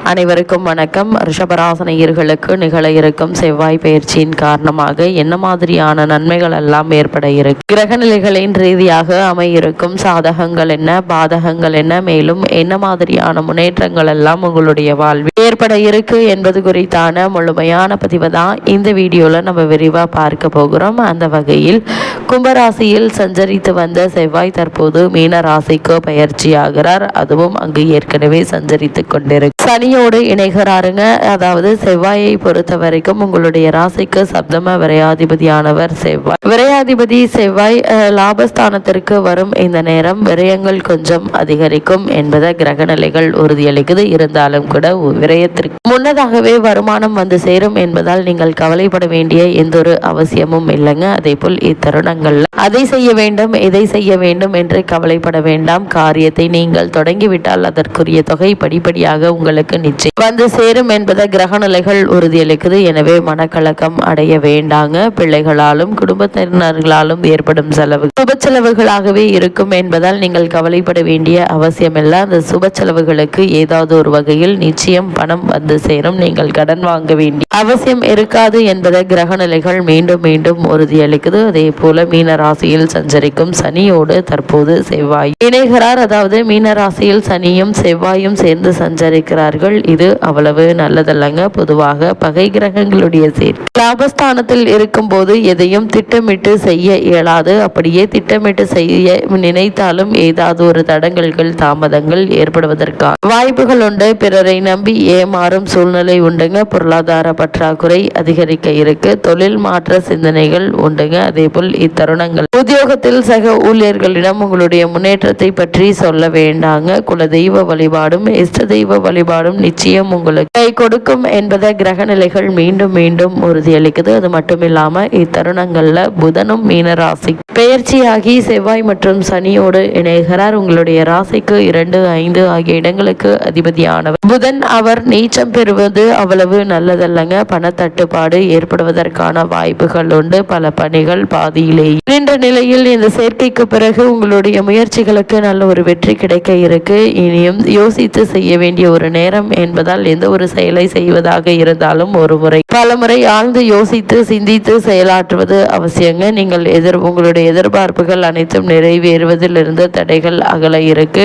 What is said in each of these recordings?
அனைவருக்கும் வணக்கம். ரிஷபராசினியர்களுக்கு நிகழ இருக்கும் செவ்வாய் பயிற்சியின் காரணமாக என்ன மாதிரியான நன்மைகள் எல்லாம் ஏற்பட இருக்கு, கிரக நிலைகளின் ரீதியாக அமையிருக்கும் சாதகங்கள் என்ன, பாதகங்கள் என்ன, மேலும் என்ன மாதிரியான முன்னேற்றங்கள் எல்லாம் உங்களுடைய வாழ்வில் ஏற்பட இருக்கு என்பது குறித்தான முழுமையான பதிவு தான் இந்த வீடியோல நம்ம விரிவா பார்க்க போகிறோம். அந்த வகையில் கும்பராசியில் சஞ்சரித்து வந்த செவ்வாய் தற்போது மீன ராசிக்கு பயிற்சி ஆகிறார். அதுவும் அங்கு ஏற்கனவே சஞ்சரித்து கொண்டிருக்கு. சனியோடு இணைகிறாருங்க. அதாவது செவ்வாயை பொறுத்த வரைக்கும் உங்களுடைய ராசிக்கு சப்தம விரையாதிபதியானவர் செவ்வாய். விரையாதிபதி செவ்வாய் லாபஸ்தானத்திற்கு வரும் இந்த நேரம் விரயங்கள் கொஞ்சம் அதிகரிக்கும் என்பதை கிரக நிலைகள் உறுதியளிக்குது. இருந்தாலும் கூட விரயத்திற்கு முன்னதாகவே வருமானம் வந்து சேரும் என்பதால் நீங்கள் கவலைப்பட வேண்டிய எந்த ஒரு அவசியமும் இல்லைங்க. அதே போல் இத்தருணங்கள்ல அதை செய்ய வேண்டும் இதை செய்ய வேண்டும் என்று கவலைப்பட வேண்டாம். காரியத்தை நீங்கள் தொடங்கிவிட்டால் அதற்குரிய தொகை படிப்படியாக உங்களுக்கு நிச்சயம் வந்து சேரும் என்பதை கிரக நிலைகள் உறுதியளிக்குது. எனவே மனக்கலக்கம் அடைய வேண்டாங்க. பிள்ளைகளாலும் குடும்பத்தினர்களாலும் ஏற்படும் செலவு சுப செலவுகளாகவே இருக்கும் என்பதால் நீங்கள் கவலைப்பட வேண்டிய அவசியமில்லை. அந்த சுப செலவுகளுக்கு ஏதாவது ஒரு வகையில் நிச்சயம் பணம் வந்து சேரும். நீங்கள் கடன் வாங்க வேண்டிய அவசியம் இருக்காது என்பதை கிரக நிலைகள் மீண்டும் மீண்டும் உறுதியளிக்குது. அதே போல மீன ராசியில் சஞ்சரிக்கும் சனியோடு தற்போது செவ்வாய் இணைகிறார். அதாவது மீன ராசியில் சனியும் செவ்வாயும் சேர்ந்து சஞ்சரிக்கிறார்கள். இது அவ்வளவு நல்லதல்லங்க. பொதுவாக பகை கிரகங்களுடைய சேர்க்கை லாபஸ்தானத்தில் இருக்கும் போது எதையும் திட்டமிட்டு செய்ய இயலாது. அப்படியே திட்டமிட்டு செய்ய நினைத்தாலும் ஏதாவது ஒரு தடங்கல்கள் தாமதங்கள் ஏற்படுவதற்கான வாய்ப்புகள் உண்டு. பிறரை நம்பி ஏமாறும் சூழ்நிலை உண்டுங்க. பொருளாதார பற்றாக்குறை அதிகரிக்க இருக்கு. தொழில் மாற்ற சிந்தனைகள் உண்டுங்க. அதே போல் இத்தருணங்கள் உத்தியோகத்தில் சக ஊழியர்களிடம் உங்களுடைய முன்னேற்றத்தை பற்றி சொல்ல வேண்டாங்க. குலதெய்வ வழிபாடும் இஷ்ட தெய்வ வழிபாடும் நிச்சயம் உங்களுக்கு கை கொடுக்கும் என்பதை கிரக நிலைகள் மீண்டும் மீண்டும் உறுதியளிக்குது. அது மட்டும் இல்லாம இத்தருணங்கள்ல புதனும் மீன ராசி பெயர்ச்சியாகி செவ்வாய் மற்றும் சனியோடு இணைகிறார். உங்களுடைய ராசிக்கு 2, 5 ஆகிய இடங்களுக்கு அதிபதியானவர் புதன். அவர் நீச்சம் பெறுவது அவ்வளவு நல்லதல்லங்க. பணத்தட்டுப்பாடு ஏற்படுவதற்கான வாய்ப்புகள் உண்டு. பல பணிகள் பாதியிலேயே நின்ற நிலையில் இந்த சேர்க்கைக்கு பிறகு உங்களுடைய முயற்சிகளுக்கு நல்ல ஒரு வெற்றி கிடைக்க இருக்கு. இனியும் யோசித்து செய்ய வேண்டிய ஒரு நேரம் என்பதால் எந்த ஒரு செயலை செய்வதாக இருந்தாலும் ஒரு முறை பல முறை ஆழ்ந்து யோசித்து சிந்தித்து செயலாற்றுவது அவசியங்க. நீங்கள் உங்களுடைய எதிர்பார்ப்புகள் அனைத்தும் நிறைவேறுவதிலிருந்து தடைகள் அகல இருக்கு.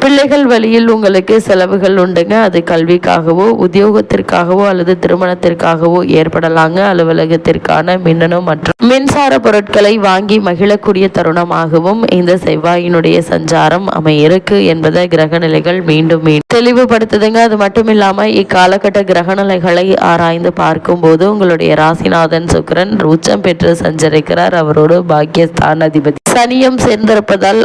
பிள்ளைகள் வழியில் உங்களுக்கு செலவுகள் உண்டுங்க. அது கல்விக்காகவோ உத்தியோகத்திற்காகவோ அல்லது திருமணத்திற்காகவோ ஏற்படலாங்க. அலுவலகத்திற்கான மின்னணு மற்றும் மின்சார பொருட்களை வாங்கி மகிழக்கூடிய தருணமாகவும் இந்த செவ்வாயினுடைய சஞ்சாரம் அமையிருக்கு என்பதை கிரக நிலைகள் மீண்டும் தெளிவுபடுத்துதுங்க. அது மட்டும் இல்லாம இக்காலகட்ட கிரக நிலைகளை ஆராய்ந்து பார்க்கும் போது உங்களுடைய ராசிநாதன் சுக்கிரன் உச்சம் பெற்று சஞ்சரிக்கிறார். அவரோடு பாக்கியஸ்தான அதிபதி சனியும் சேர்ந்திருப்பதால்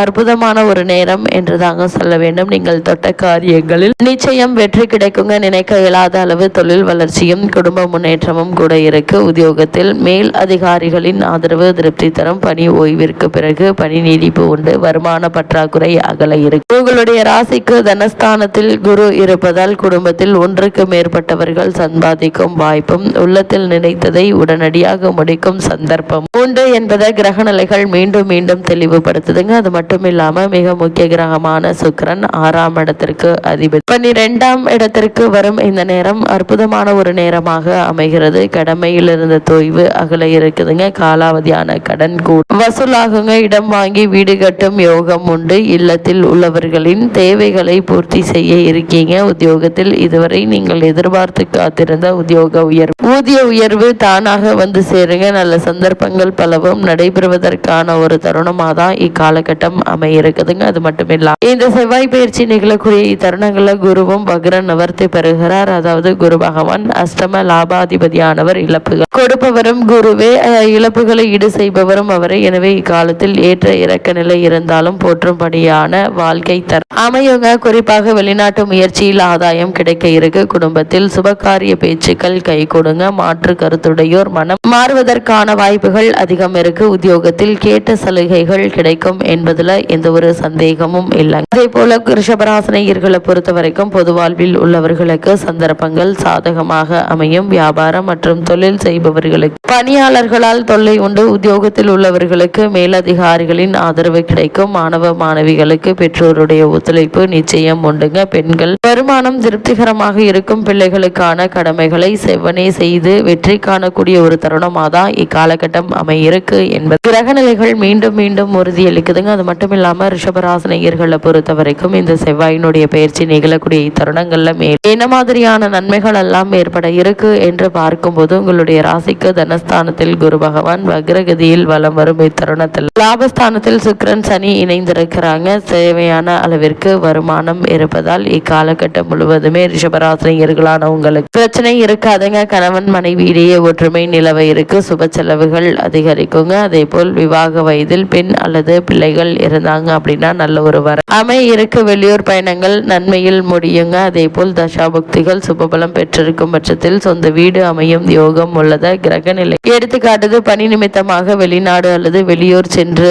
அற்புதமான ஒரு நேரம் என்று தாங்க சொல்ல வேண்டும். நீங்கள் தொட்ட காரியங்களில் நிச்சயம் வெற்றி கிடைக்குங்க. நினைக்க இயலாத அளவு தொழில் வளர்ச்சியும் குடும்ப முன்னேற்றமும் கூட இருக்கு. உத்தியோகத்தில் மேல் அதிகாரிகளின் ஆதரவு திருப்தி தரும். பணி ஓய்விற்கு பிறகு பணி நீடிப்பு உண்டு. வருமான பற்றாக்குறை அகல இருக்கு. உங்களுடைய ராசிக்கு தனஸ்தானத்தில் குரு இருப்பதால் குடும்பத்தில் ஒன்றுக்கு மேற்பட்டவர்கள் சம்பாதிக்கும் வாய்ப்பும் உள்ளத்தில் நினைத்ததை உடனடியாக முடிக்கும் சந்தர்ப்பம் உண்டு என்பதை கிரக நிலைகள் மீண்டும் மீண்டும் தெளிவுபடுத்துதுங்க. அது மட்டும் இல்லாம மிக முக்கிய கிரகமான சுக்கிரன் 6ஆம் இடத்திற்கு அதிபதி 12ஆம் இடத்திற்கு வரும் இந்த நேரம் அற்புதமான ஒரு நேரமாக அமைகிறது. கடமையில் இருந்த தொய்வு அகல இருக்குதுங்க. காலாவதியான கடன் கூட வசூலாகுங்க. இடம் வாங்கி வீடு கட்டும் யோகம் உண்டு. இல்லத்தில் உள்ளவர்களின் தேவைகளை பூர்த்தி செய்ய இருக்கீங்க. உத்தியோகத்தில் இதுவரை நீங்கள் எதிர்பார்த்து காத்திருந்த ஊதிய உயர்வு தானாக வந்து சேருங்க. நல்ல சந்தர்ப்பங்கள் பலவும் நடைபெறுவதற்கான ஒரு தருணமாக தான் இக்காலகட்டம் அமையிருக்குதுங்க. அது மட்டும் இல்லாம இந்த செவ்வாய் பயிற்சி நிகழக்கூடிய இத்தருணங்கள்ல குருவும் வக்ரன் நிவர்த்தி பெறுகிறார். அதாவது குரு பகவான் அஷ்டம லாபாதிபதியானவர். இழப்புகள் கொடுப்பவரும் குருவே, இழப்புகளை ஈடு செய்பவரும் அவரை. எனவே இக்காலத்தில் ஏற்ற இறக்க நிலை இருந்தாலும் போற்றும்படியான வாழ்க்கை தரும் அமையுங்க. குறிப்பாக வெளிநாட்டு முயற்சியில் ஆதாயம் கிடைக்க இருக்கு. குடும்பத்தில் சுபகாரிய பேச்சுக்கள் கை கொடுங்க. மாற்று கருத்துடையோர் மனம் மாறுவதற்கான வாய்ப்புகள் அதிகம் இருக்கு. உத்தியோகத்தில் கேட்ட சலுகைகள் கிடைக்கும் என்பதுல எந்த ஒரு சந்தேகமும் இல்லை. அதே போல ரிஷபராசினியர்களை பொறுத்த வரைக்கும் பொது வாழ்வில் உள்ளவர்களுக்கு சந்தர்ப்பங்கள் சாதகமாக அமையும். வியாபாரம் மற்றும் தொழில் செய்பவர்களுக்கு பணியாளர்களால் தொல்லை உண்டு. உத்தியோகத்தில் உள்ளவர்களுக்கு மேலதிகாரிகளின் ஆதரவு கிடைக்கும். மாணவ மாணவிகளுக்கு பெற்றோருடைய ஒத்துழைப்பு நிச்சயம் உண்டுங்க. பெண்கள் வருமானம் திருப்திகரமாக இருக்கும். பிள்ளைகளுக்கான கடமைகளை செவ்வனே செய்து வெற்றி காணக்கூடிய ஒரு தருணமாக தான் இக்காலகட்டம் அமையிருக்கு என்பது கிரக நிலைகள் மீண்டும் மீண்டும் உறுதியளிக்குதுங்க. அது மட்டும் இல்லாம ரிஷபராசினியர்களை பொறுத்த வரைக்கும் இந்த செவ்வாயினுடைய பயிற்சி நிகழக்கூடிய தருணங்கள்ல மேல் என்ன மாதிரியான நன்மைகள் எல்லாம் ஏற்பட இருக்கு என்று பார்க்கும்போது உங்களுடைய ராசிக்கு தனஸ்தானத்தில் குரு பகவான் வக்ரகதியில் வலம் வரும் இத்தருணத்தில் லாபஸ்தானத்தில் சுக்கிரன் சனி இணைந்திருக்கிறாங்க. தேவையான அளவிற்கு வருமானம் இருப்பதால் இக்காலகட்டம் முழுவதுமே ரிஷபராசினியர்களான உங்களுக்கு பிரச்சனை இருக்காதுங்க. கணவன் மனைவியிடையே ஒற்றுமை நிலவ இருக்கு. சுப செலவுகள் அதிகரிக்குங்க. அதே போல் விவாக வயதில் பெண் அல்லது பிள்ளைகள் இருந்தாங்க அப்படின்னா நல்ல ஒரு வர இருக்கு. வெளியூர் பயணங்கள் நன்மையில் முடியுங்க. அதே போல் தசாபுக்திகள் சுபபலம் பெற்றிருக்கும் பட்சத்தில் சொந்த வீடு அமையும் யோகம் உள்ளத கிரக நிலை எடுத்துக்காட்டுது. பணி நிமித்தமாக வெளிநாடு அல்லது வெளியூர் சென்று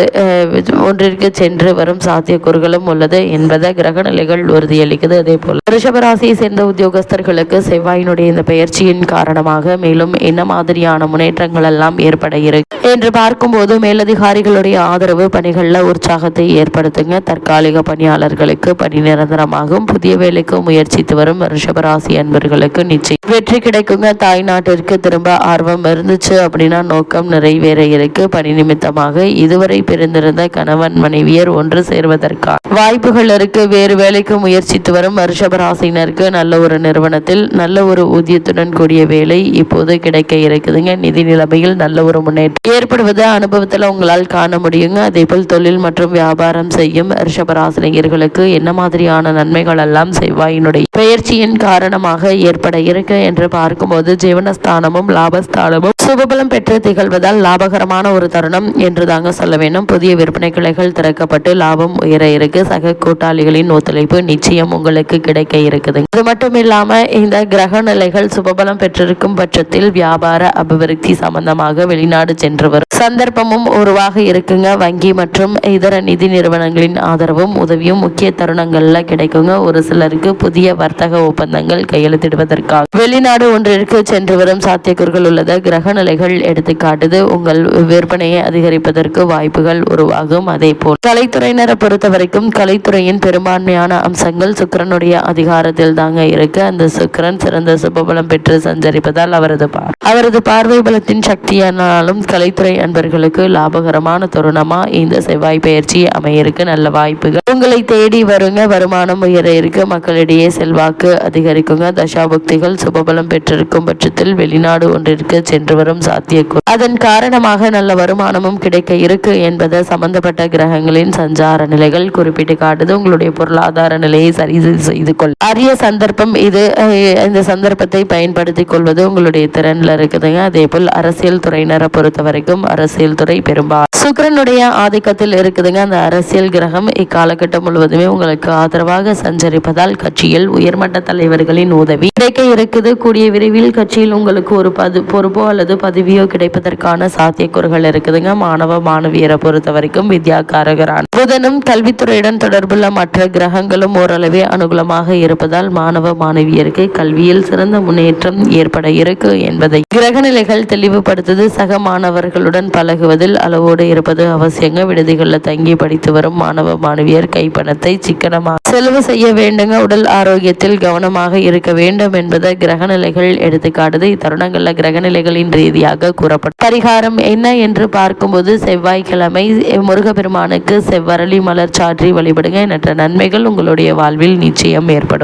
ஒன்றிற்கு சென்று வரும் சாத்தியக்கூறுகளும் உள்ளது என்பதை கிரக நிலைகள் உறுதியளிக்குது. அதே போல ரிஷபராசியை சேர்ந்த உத்தியோகஸ்தர்களுக்கு செவ்வாயினுடைய இந்த பயிற்சியின் காரணமாக மேலும் என்ன மாதிரியான முன்னேற்றங்கள் எல்லாம் ஏற்பட இருக்கு என்று பார்க்கும்போது மேலதிகாரிகளுடைய ஆதரவு பணிகள்ல உற்சாகத்தை ஏற்படுத்துங்க. தற்காலிக பணியாளர்களுக்கு பணி நிரந்தரமாகும். புதிய வேலைக்கு முயற்சித்து வரும் ரிஷபராசி அன்பர்களுக்கு நிச்சயம் வெற்றி கிடைக்குங்க. தாய் நாட்டிற்கு திரும்ப ஆர்வம் இருந்துச்சு அப்படின்னா நோக்கம் நிறைவேற இருக்கு. பணி நிமித்தமாக இதுவரை பிரிந்திருந்த கணவன் மனைவியர் ஒன்று சேர்வதற்கான வாய்ப்புகள் இருக்கு. வேறு வேலைக்கு முயற்சித்து வரும் ரிஷபராசினருக்கு நல்ல ஒரு நிறுவனத்தில் நல்ல ஒரு ஊதியத்துடன் கூடிய வேலை இப்போது கிடைக்க இருக்குதுங்க. நிதி நிலைமையில் நல்ல ஒரு முன்னேற்றம் ஏற்படுவது அனுபவத்தில் உங்களால் காண முடியுங்க. அதே போல் தொழில் மற்றும் வியாபாரம் செய்யும் ரிஷபராசினியர்களுக்கு என்ன மாதிரியான நன்மைகள் எல்லாம் செவ்வாயினுடைய பெயர்ச்சியின் காரணமாக ஏற்பட இருக்கு என்று பார்க்கும்போது ஜீவனஸ்தானமும் லாபஸ்தானமும் சுபபலம் பெற்று திகழ்வதால் லாபகரமான ஒரு தருணம் என்று தாங்க சொல்ல வேண்டும். புதிய விற்பனை கிளைகள் திறக்கப்பட்டு லாபம் உயர இருக்கு. சக கூட்டாளிகளின் ஒத்துழைப்பு நிச்சயம் உங்களுக்கு கிடைக்க இருக்குது. இது மட்டும் இல்லாம இந்த கிரக நிலைகள் சுபபலம் பெற்றிருக்கும் பட்சத்தில் வியாபார அபிவிருத்தி சம்பந்தமாக வெளிநாடு சென்று வரும் சந்தர்ப்பமும் உருவாக இருக்குங்க. வங்கி மற்றும் இதர நிதி நிறுவனங்களின் ஆதரவும் உதவியும் முக்கிய தருணங்கள்ல கிடைக்குங்க. ஒரு சிலருக்கு புதிய வர்த்தக ஒப்பந்தங்கள் கையெழுத்திடுவதற்காக வெளிநாடு ஒன்றிற்கு சென்று வரும் சாத்தியக்கூறுகள் உள்ளத கிரக நிலைகள் எடுத்துக்காட்டுது. உங்கள் விற்பனையை அதிகரிப்பதற்கு வாய்ப்புகள் உருவாகும். அதே போல் கலைத்துறையினரை பொறுத்த வரைக்கும் கலைத்துறையின் பெரும்பான்மையான அம்சங்கள் சுக்கிரனுடைய அதிகாரத்தில் தாங்க இருக்கு. அந்த சுக்கிரன் சிறந்த சுபபலம் பெற்று சஞ்சரிப்பதால் அவரது பார்வை பலத்தின் சக்தியானாலும் கலைத்துறை அன்பர்களுக்கு லாபகரமான தருணமா இந்த செவ்வாய் பயிற்சி அமையிருக்கு. நல்ல வாய்ப்புகள் உங்களை தேடி வருங்க. வருமானம் உயர இருக்கு. மக்களிடையே செல்வாக்கு அதிகரிக்குங்க. தசாபுக்திகள் சுபபலம் பெற்றிருக்கும் பட்சத்தில் வெளிநாடு ஒன்றிற்கு சென்று வரும் சாத்தியக்கூறு அதன் காரணமாக நல்ல வருமானமும் கிடைக்க இருக்கு என்பதை சம்பந்தப்பட்ட கிரகங்களின் சஞ்சார நிலைகள் குறிப்பிட்டு காட்டுது. உங்களுடைய பொருளாதார நிலையை சரி செய்து கொள்ள அரிய சந்தர்ப்பம் இது. இந்த சந்தர்ப்பத்தை பயன்படுத்திக் கொள்வது உங்களுடைய திறன்ல இருக்குதுங்க. அதே போல் அரசியல் துறையினரை பொறுத்த வரைக்கும் அரசியல் துறை பெரும்பாலும் சுக்கிரனுடைய ஆதிக்கத்தில் இருக்குதுங்க. அந்த அரசியல் கிரகம் இக்காலகட்டம் முழுவதுமே உங்களுக்கு ஆதரவாக சஞ்சரிப்பதால் கட்சியில் உயர்மட்ட தலைவர்களின் உதவி கிடைக்க இருக்குது. கூடிய விரைவில் கட்சியில் உங்களுக்கு ஒரு பொறுப்போ அல்லது பதவியோ கிடைப்பதற்கான சாத்தியக்கூறுகள் இருக்குதுங்க. மாணவ மாணவியரை பொறுத்த வரைக்கும் வித்யாகாரகரான புதனும் கல்வித்துறையுடன் தொடர்புள்ள மற்ற கிரகங்களும் ஓரளவே அனுகூலமாக இருப்பதால் மாணவ மாணவியருக்கு கல்வியில் சிறந்த முன்னேற்றம் ஏற்பட இருக்கு என்பதை கிரக நிலைகள் தெளிவுபடுத்துது. சக மாணவர்களுடன் பழகுவதில் அளவோடு இருப்பது அவசியங்க. விடுதிகளில் தங்கி படித்து வரும் மாணவ மாணவியர் கைப்பணத்தை சிக்கனமாக செலவு செய்ய வேண்டுங்க. உடல் ஆரோக்கியத்தில் கவனமாக இருக்க வேண்டும் என்பதை கிரக நிலைகள் எடுத்துக்காட்டுது. இத்தருணங்கள்ல கிரக நிலைகளின் ரீதியாக கூறப்படும் பரிகாரம் என்ன என்று பார்க்கும்போது செவ்வாய்க்கிழமை முருகப்பெருமானுக்கு செவ்வரளி மலர் சாற்றி வழிபடுங்க. எண்ணற்ற நன்மைகள் உங்களுடைய வாழ்வில் நிச்சயம் ஏற்படும்.